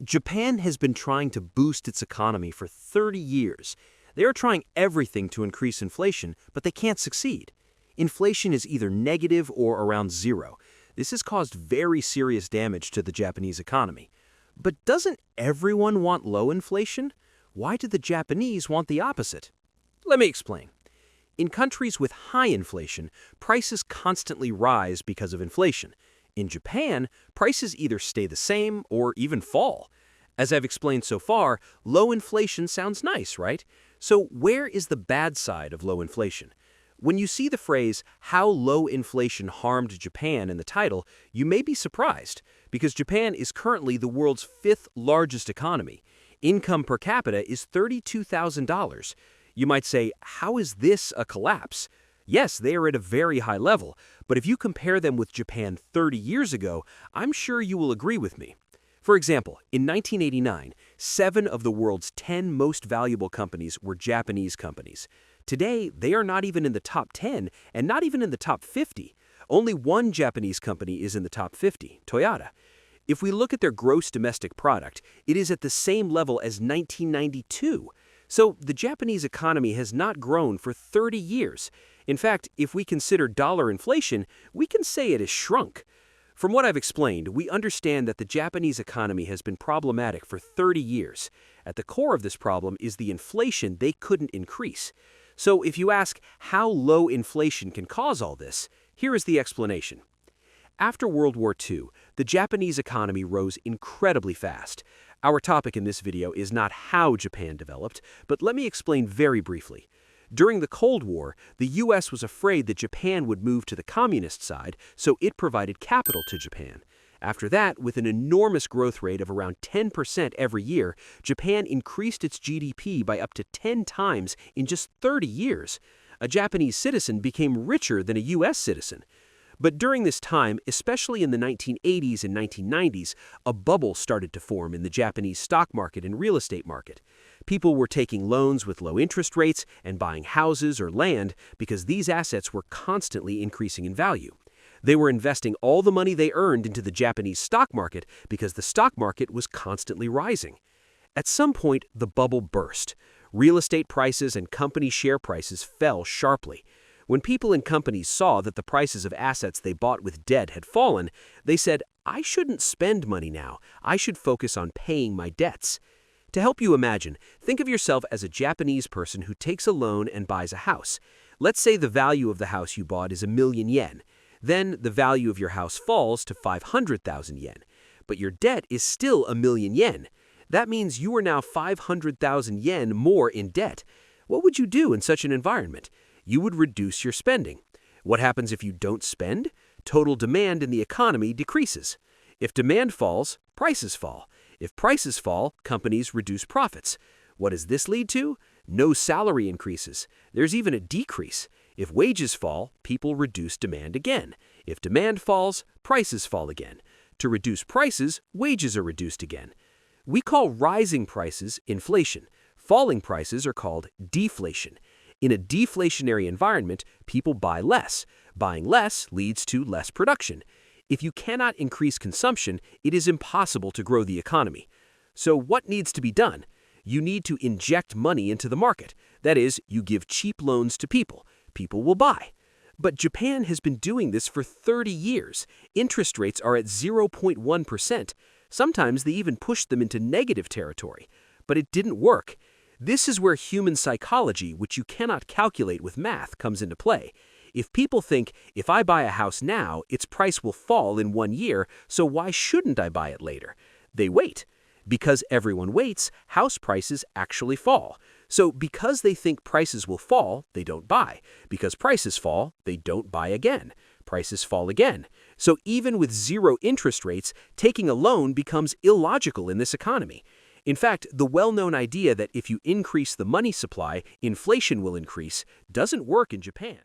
Japan has been trying to boost its economy for 30 years. They are trying everything to increase inflation, but they can't succeed. Inflation is either negative or around zero. This has caused very serious damage to the Japanese economy. But doesn't everyone want low inflation? Why do the Japanese want the opposite? Let me explain. In countries with high inflation, prices constantly rise because of inflation. In Japan, prices either stay the same or even fall. As I've explained so far, low inflation sounds nice, right? So where is the bad side of low inflation? When you see the phrase, "how low inflation harmed Japan" in the title, you may be surprised, because Japan is currently the world's fifth largest economy. Income per capita is $32,000. You might say, how is this a collapse? Yes, they are at a very high level, but if you compare them with Japan 30 years ago, I'm sure you will agree with me. For example, in 1989, 7 of the world's 10 most valuable companies were Japanese companies. Today, they are not even in the top 10 and not even in the top 50. Only one Japanese company is in the top 50, Toyota. If we look at their gross domestic product, it is at the same level as 1992. So the Japanese economy has not grown for 30 years. In fact, if we consider dollar inflation, we can say it has shrunk. From what I've explained, we understand that the Japanese economy has been problematic for 30 years. At the core of this problem is the inflation they couldn't increase. So if you ask how low inflation can cause all this, here is the explanation. After World War II, the Japanese economy rose incredibly fast. Our topic in this video is not how Japan developed, but let me explain very briefly. During the Cold War, the US was afraid that Japan would move to the communist side, so it provided capital to Japan. After that, with an enormous growth rate of around 10% every year, Japan increased its GDP by up to 10 times in just 30 years. A Japanese citizen became richer than a US citizen. But during this time, especially in the 1980s and 1990s, a bubble started to form in the Japanese stock market and real estate market. People were taking loans with low interest rates and buying houses or land because these assets were constantly increasing in value. They were investing all the money they earned into the Japanese stock market because the stock market was constantly rising. At some point, the bubble burst. Real estate prices and company share prices fell sharply. When people and companies saw that the prices of assets they bought with debt had fallen, they said, "I shouldn't spend money now. I should focus on paying my debts." To help you imagine, think of yourself as a Japanese person who takes a loan and buys a house. Let's say the value of the house you bought is 1,000,000 yen. Then the value of your house falls to 500,000 yen. But your debt is still 1,000,000 yen. That means you are now 500,000 yen more in debt. What would you do in such an environment? You would reduce your spending. What happens if you don't spend? Total demand in the economy decreases. If demand falls, prices fall. If prices fall, companies reduce profits. What does this lead to? No salary increases. There's even a decrease. If wages fall, people reduce demand again. If demand falls, prices fall again. To reduce prices, wages are reduced again. We call rising prices inflation. Falling prices are called deflation. In a deflationary environment, people buy less. Buying less leads to less production. If you cannot increase consumption, it is impossible to grow the economy. So what needs to be done? You need to inject money into the market. That is, you give cheap loans to people. People will buy. But Japan has been doing this for 30 years. Interest rates are at 0.1%. Sometimes they even pushed them into negative territory. But it didn't work. This is where human psychology, which you cannot calculate with math, comes into play. If people think, if I buy a house now, its price will fall in 1 year, so why shouldn't I buy it later? They wait. Because everyone waits, house prices actually fall. So because they think prices will fall, they don't buy. Because prices fall, they don't buy again. Prices fall again. So even with zero interest rates, taking a loan becomes illogical in this economy. In fact, the well-known idea that if you increase the money supply, inflation will increase, doesn't work in Japan.